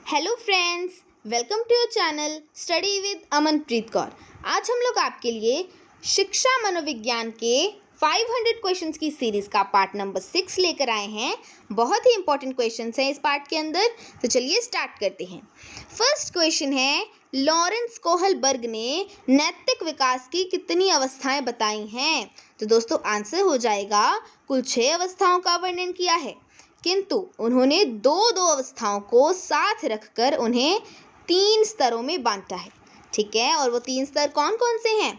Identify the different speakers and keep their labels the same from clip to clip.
Speaker 1: Hello friends, welcome to your channel study with Amanpreet Kaur. आज हम लोग आपके लिए शिक्षा मनोविज्ञान के 500 क्वेश्चंस की सीरीज का पार्ट नंबर 6 लेकर आए हैं। बहुत ही इंपॉर्टेंट क्वेश्चंस हैं इस पार्ट के अंदर, तो चलिए स्टार्ट करते हैं। फर्स्ट क्वेश्चन है, लॉरेंस कोहलबर्ग ने नैतिक विकास की कितनी अवस्थाएं बताई हैं? तो दोस्तों आंसर हो जाएगा कुल 6 अवस्थाओं का वर्णन किया है, किंतु उन्होंने दो अवस्थाओं को साथ रखकर उन्हें 3 स्तरों में बांटा है। ठीक है, और वो 3 स्तर कौन कौन से हैं?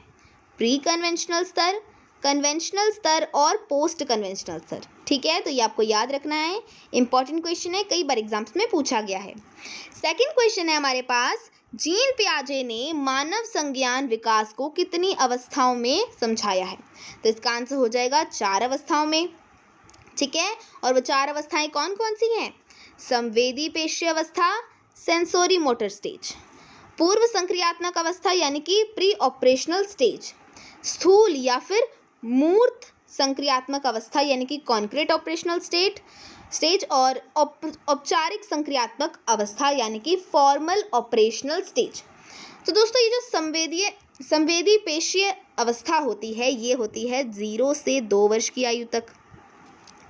Speaker 1: प्री कन्वेंशनल स्तर, कन्वेंशनल स्तर और पोस्ट कन्वेंशनल स्तर। ठीक है, तो ये आपको याद रखना है, इंपॉर्टेंट क्वेश्चन है, कई बार एग्जाम्स में पूछा गया है। सेकंड क्वेश्चन है हमारे पास, जीन पियाजे ने मानव संज्ञान विकास को कितनी अवस्थाओं में समझाया है? तो इसका आंसर हो जाएगा 4 अवस्थाओं में। ठीक है, और वो 4 अवस्थाएं कौन कौन सी हैं? संवेदी पेशीय अवस्था, सेंसोरी मोटर स्टेज, पूर्व संक्रियात्मक अवस्था यानी कि प्री ऑपरेशनल स्टेज, स्थूल या फिर मूर्त संक्रियात्मक अवस्था यानी कि कॉन्क्रीट ऑपरेशनल स्टेज और औपचारिक संक्रियात्मक अवस्था यानी कि फॉर्मल ऑपरेशनल स्टेज। तो दोस्तों ये जो संवेदी पेशीय अवस्था होती है, ये होती है 0 से 2 वर्ष की आयु तक।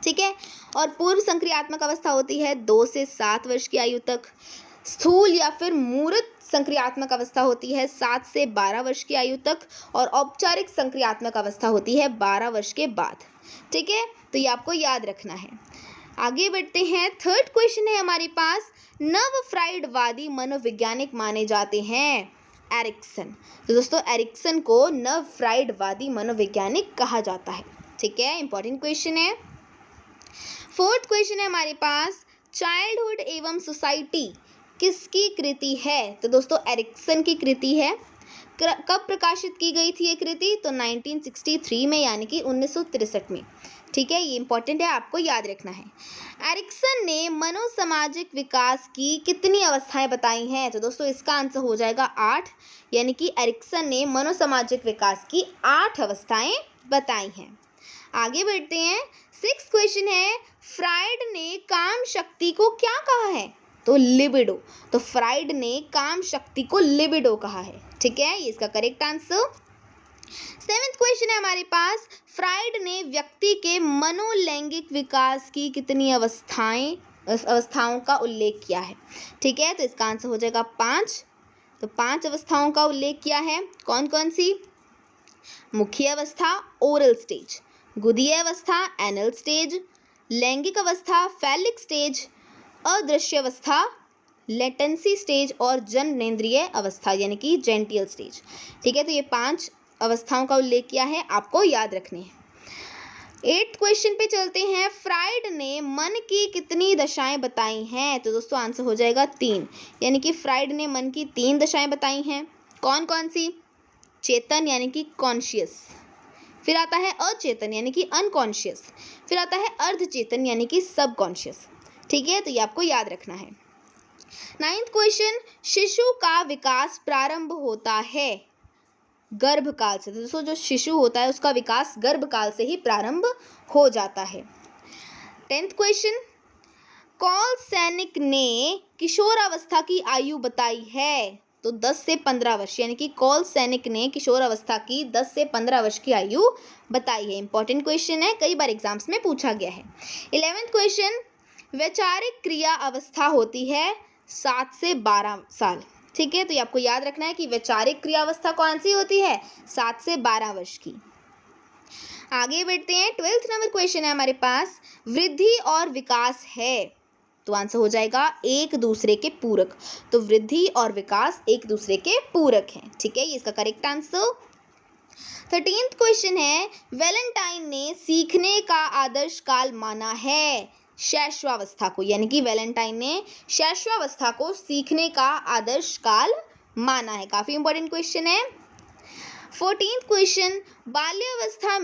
Speaker 1: ठीक है, और पूर्व संक्रियात्मक अवस्था होती है 2 से 7 वर्ष की आयु तक। स्थूल या फिर मूर्त संक्रियात्मक अवस्था होती है 7 से 12 वर्ष की आयु तक, और औपचारिक संक्रियात्मक अवस्था होती है 12 वर्ष के बाद। ठीक है, तो ये आपको याद रखना है। आगे बढ़ते हैं, थर्ड क्वेश्चन है हमारे पास, नव फ्राइडवादी मनोवैज्ञानिक माने जाते हैं एरिक्सन। तो दोस्तों एरिक्सन को नव फ्राइडवादी मनोवैज्ञानिक कहा जाता है। ठीक है, इंपॉर्टेंट क्वेश्चन है। फोर्थ क्वेश्चन है हमारे पास, चाइल्डहुड एवं सोसाइटी किसकी कृति है? तो दोस्तों एरिक्सन की कृति है। कब प्रकाशित की गई थी ये कृति? तो 1963 में, यानी कि 1963 में। ठीक है, ये इंपॉर्टेंट है, आपको याद रखना है। एरिक्सन ने मनोसामाजिक विकास की कितनी अवस्थाएं बताई हैं? तो दोस्तों इसका आंसर हो जाएगा 8, यानी कि एरिक्सन ने मनोसामाजिक विकास की 8 अवस्थाएं बताई हैं। आगे बढ़ते हैं, 6th क्वेश्चन है, फ्राइड ने काम शक्ति को क्या कहा है? तो लिबिडो। तो फ्राइड ने काम शक्ति को लिबिडो कहा है। ठीक है, ये इसका करेक्ट आंसर। 7th क्वेश्चन है हमारे पास, फ्राइड ने व्यक्ति के मनोलैंगिक विकास की कितनी अवस्थाओं का उल्लेख किया है? ठीक है, तो इसका आंसर हो जाएगा 5। तो 5 अवस्थाओं का उल्लेख किया है। कौन कौन सी? मुख्य अवस्था ओरल स्टेज, गुदीय अवस्था एनल स्टेज, लैंगिक अवस्था फैलिक स्टेज, अदृश्य अवस्था लेटेंसी स्टेज और जननेंद्रिय अवस्था यानी कि जेंटियल स्टेज। ठीक है, तो ये 5 अवस्थाओं का उल्लेख किया है, आपको याद रखने हैं। 8th क्वेश्चन पे चलते हैं, फ्राइड ने मन की कितनी दशाएं बताई हैं? तो दोस्तों आंसर हो जाएगा 3, यानी कि फ्राइड ने मन की 3 दशाएं बताई हैं। कौन कौन सी? चेतन यानी कि कॉन्शियस, फिर आता है अचेतन यानी कि अनकॉन्शियस, फिर आता है अर्धचेतन यानी कि सबकॉन्शियस। ठीक है, तो ये आपको याद रखना है। 9th क्वेश्चन, शिशु का विकास प्रारंभ होता है गर्भकाल से। तो दोस्तों जो शिशु होता है उसका विकास गर्भकाल से ही प्रारंभ हो जाता है। 10th क्वेश्चन, कौल सैनिक ने किशोरावस्था की आयु बताई है? तो 10 से 15 वर्ष, यानी कि कौल सैनिक ने किशोर अवस्था की 10 से 15 वर्ष की आयु बताई है। इंपॉर्टेंट क्वेश्चन है, कई बार एग्जाम्स में पूछा गया है। 11th क्वेश्चन, वैचारिक क्रिया अवस्था होती है 7 से 12 साल। ठीक है, तो ये आपको याद रखना है कि वैचारिक क्रिया अवस्था कौन सी होती है? 7 से 12 वर्ष की। आगे बढ़ते हैं, 12th नंबर क्वेश्चन है हमारे पास, वृद्धि और विकास है? तो आंसर हो जाएगा एक दूसरे के पूरक। तो वृद्धि और विकास एक दूसरे के पूरक हैं। ठीक है, ये इसका करेक्ट आंसर। 13th क्वेश्चन है, वैलेंटाइन ने सीखने का आदर्श काल माना है शैशवावस्था को, यानी कि वैलेंटाइन ने शैशवावस्था को सीखने का आदर्श काल माना है। काफी इंपॉर्टेंट क्वेश्चन है। 14th क्वेश्चन, बाल्यावस्था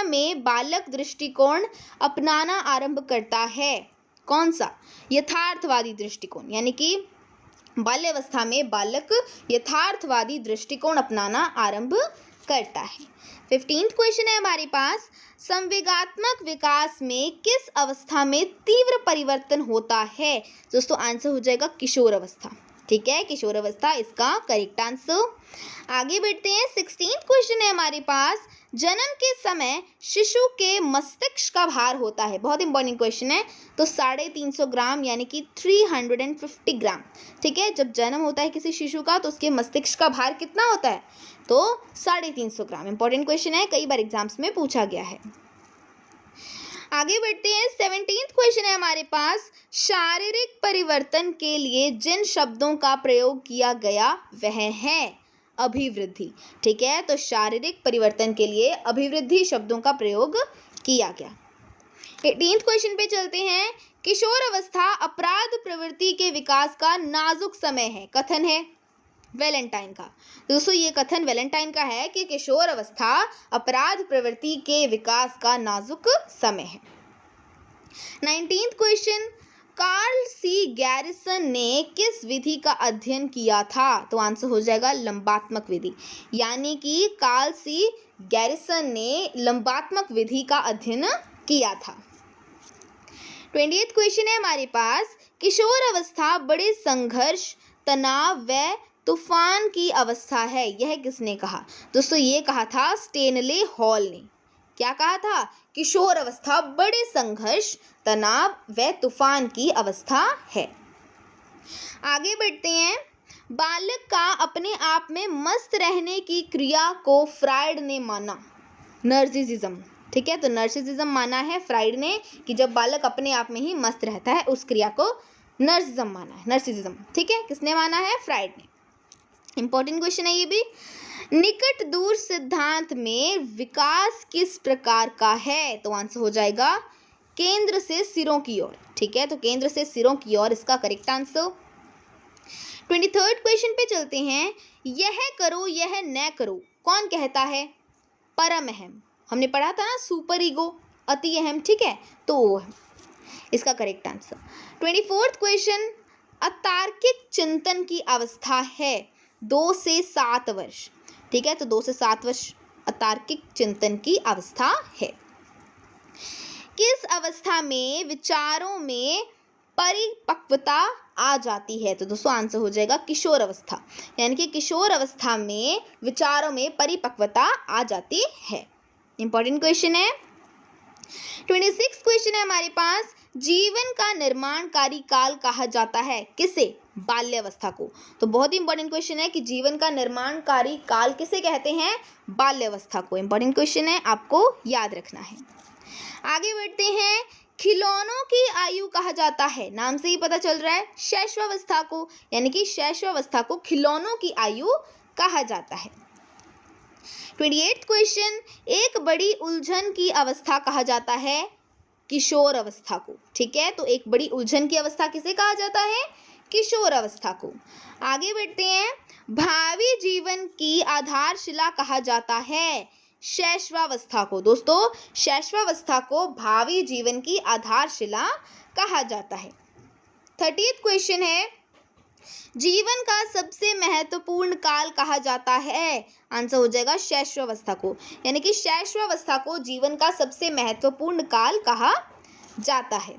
Speaker 1: में बालक दृष्टिकोण अपनाना आरंभ करता है। कौन सा? यथार्थवादी दृष्टिकोण, यानी कि बाल्यावस्था में बालक यथार्थवादी दृष्टिकोण अपनाना आरंभ करता है। 15th क्वेश्चन है हमारे पास, संवेगात्मक विकास में किस अवस्था में तीव्र परिवर्तन होता है? दोस्तों आंसर हो जाएगा किशोर अवस्था। ठीक है, किशोर अवस्था इसका करेक्ट आंसर। आगे बढ़ते हैं। 16th क्वेश्चन है हमारे पास, जन्म के समय शिशु के मस्तिष्क का भार होता है, बहुत इंपॉर्टेंट क्वेश्चन है, तो 350 ग्राम यानी कि 350 ग्राम। ठीक है, जब जन्म होता है किसी शिशु का तो उसके मस्तिष्क का भार कितना होता है? तो 350 ग्राम। इंपॉर्टेंट क्वेश्चन है, कई बार एग्जाम्स में पूछा गया है। आगे बढ़ते हैं। 17th क्वेश्चन है हमारे पास, शारीरिक परिवर्तन के लिए जिन शब्दों का प्रयोग किया गया वह है अभिवृद्धि। ठीक है, तो शारीरिक परिवर्तन के लिए अभिवृद्धि शब्दों का प्रयोग किया गया। 18th क्वेश्चन पे चलते हैं। किशोर अवस्था अपराध प्रवृत्ति के विकास का नाजुक समय है, कथन है वैलेंटाइन का। दोस्तों ये कथन वैलेंटाइन का है कि किशोर अवस्था अपराध प्रवृत्ति के विकास का नाजुक समय है। 19th क्वेश्चन, कार्ल सी गैरिसन ने किस विधि का अध्ययन किया था? तो आंसर हो जाएगा लंबात्मक विधि, यानी कि कार्ल सी गैरिसन ने लंबात्मक विधि का अध्ययन किया था। 20th क्वेश्चन है हमारे पास, किशोर अवस्था बड़े संघर्ष, तनाव व तूफान की अवस्था है, यह किसने कहा? दोस्तों ये कहा था स्टेनले हॉल ने। क्या कहा था? किशोर अवस्था बड़े संघर्ष, तनाव व तूफान की अवस्था है। आगे बढ़ते हैं। बालक का अपने आप में मस्त रहने की क्रिया को फ्रायड ने माना नर्सिसिज्म। ठीक है, तो नर्सिसिज्म माना है फ्रायड ने कि जब बालक अपने आप में ही मस्त रहता है उस क्रिया को नर्सिसिज्म माना है, नर्सिसिज्म। ठीक है, किसने माना है? फ्रायड ने। इंपॉर्टेंट क्वेश्चन है ये भी। निकट दूर सिद्धांत में विकास किस प्रकार का है? तो आंसर हो जाएगा केंद्र से सिरों की ओर। ठीक है, तो केंद्र से सिरों की ओर इसका करेक्ट आंसर। 23rd क्वेश्चन पे चलते हैं। यह करो यह न करो कौन कहता है? परम अहम। हमने पढ़ा था ना, सुपर ईगो, अति अहम। ठीक है, तो वो है इसका करेक्ट आंसर। 24th क्वेश्चन, अतार्किक चिंतन की अवस्था है 2 से 7 वर्ष। ठीक है, तो 2 से 7 वर्ष अतार्किक चिंतन की अवस्था है। किस अवस्था में विचारों में परिपक्वता आ जाती है? तो दोस्तों आंसर हो जाएगा किशोर अवस्था, यानी कि किशोर अवस्था में विचारों में परिपक्वता आ जाती है। इंपॉर्टेंट क्वेश्चन है। 26th क्वेश्चन है हमारे पास, जीवन का निर्माणकारी काल कहा जाता है किसे? बाल्यावस्था को। तो बहुत ही इंपॉर्टेंट क्वेश्चन है कि जीवन का निर्माणकारी काल किसे कहते हैं? बाल्यावस्था को। इंपॉर्टेंट क्वेश्चन है, आपको याद रखना है। आगे बढ़ते हैं। खिलौनों की आयु कहा जाता है, नाम से ही पता चल रहा है, शैशवावस्था को, यानी कि शैशवावस्था को खिलौनों की आयु कहा जाता है। 28th क्वेश्चन, एक बड़ी उलझन की अवस्था कहा जाता है किशोर अवस्था को। ठीक है, तो एक बड़ी उलझन की अवस्था किसे कहा जाता है? किशोर अवस्था को। आगे बढ़ते हैं। भावी जीवन की आधारशिला कहा जाता है शैशवावस्था को। दोस्तों शैशवावस्था को भावी जीवन की आधारशिला कहा जाता है। 30th क्वेश्चन है, जीवन का सबसे महत्वपूर्ण काल कहा जाता है? आंसर हो जाएगा शैशवावस्था को, यानी कि शैशवावस्था को जीवन का सबसे महत्वपूर्ण काल कहा जाता है।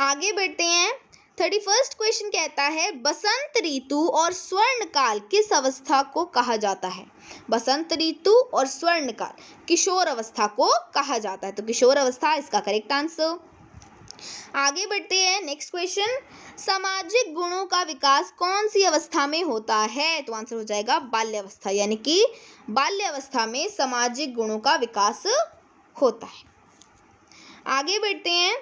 Speaker 1: आगे बढ़ते हैं। 31st क्वेश्चन कहता है, बसंत ऋतु और स्वर्ण काल किस अवस्था को कहा जाता है? बसंत ऋतु और स्वर्ण काल किशोर अवस्था को कहा जाता है, तो किशोर अवस्था इसका करेक्ट आंसर। आगे बढ़ते हैं। नेक्स्ट क्वेश्चन, सामाजिक गुणों का विकास कौन सी अवस्था में होता है? तो आंसर हो जाएगा बाल्यावस्था, यानी कि बाल्यावस्था में सामाजिक गुणों का विकास होता है। आगे बढ़ते हैं।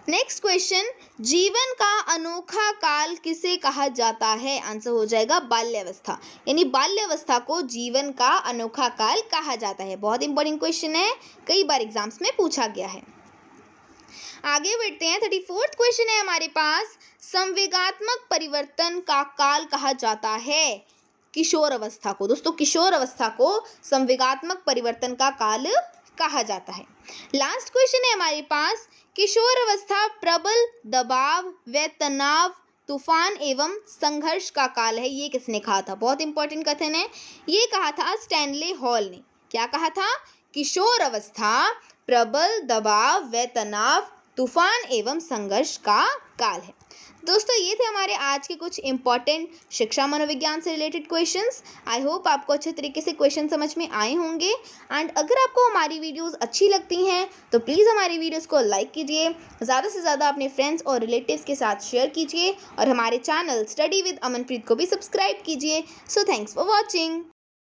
Speaker 1: नेक्स्ट क्वेश्चन, जीवन का अनोखा काल किसे कहा जाता है? आंसर हो जाएगा बाल्यावस्था, यानी बाल्यावस्था को जीवन का अनोखा काल कहा जाता है। बहुत इंपॉर्टेंट क्वेश्चन है, कई बार एग्जाम्स में पूछा गया है। आगे बढ़ते हैं। 34th क्वेश्चन है हमारे पास, संवेगात्मक परिवर्तन का काल कहा जाता है किशोर अवस्था को। दोस्तों किशोर अवस्था को संवेगात्मक परिवर्तन का काल कहा जाता है। लास्ट क्वेश्चन है हमारे पास, किशोर अवस्था प्रबल दबाव व तनाव तूफान एवं संघर्ष का काल है, ये किसने कहा था? बहुत इंपॉर्टेंट कथन है। ये कहा था स्टैनले हॉल ने। क्या कहा था? किशोर अवस्था, प्रबल दबाव व तनाव तूफान एवं संघर्ष का काल है। दोस्तों, ये थे हमारे आज के कुछ इंपॉर्टेंट शिक्षा मनोविज्ञान से रिलेटेड क्वेश्चंस। आई होप आपको अच्छे तरीके से क्वेश्चन समझ में आए होंगे। एंड अगर आपको हमारी वीडियोस अच्छी लगती हैं तो प्लीज़ हमारी वीडियोस को लाइक कीजिए, ज़्यादा से ज़्यादा अपने फ्रेंड्स और रिलेटिव्स के साथ शेयर कीजिए और हमारे चैनल स्टडी विद अमनप्रीत को भी सब्सक्राइब कीजिए। So thanks for watching.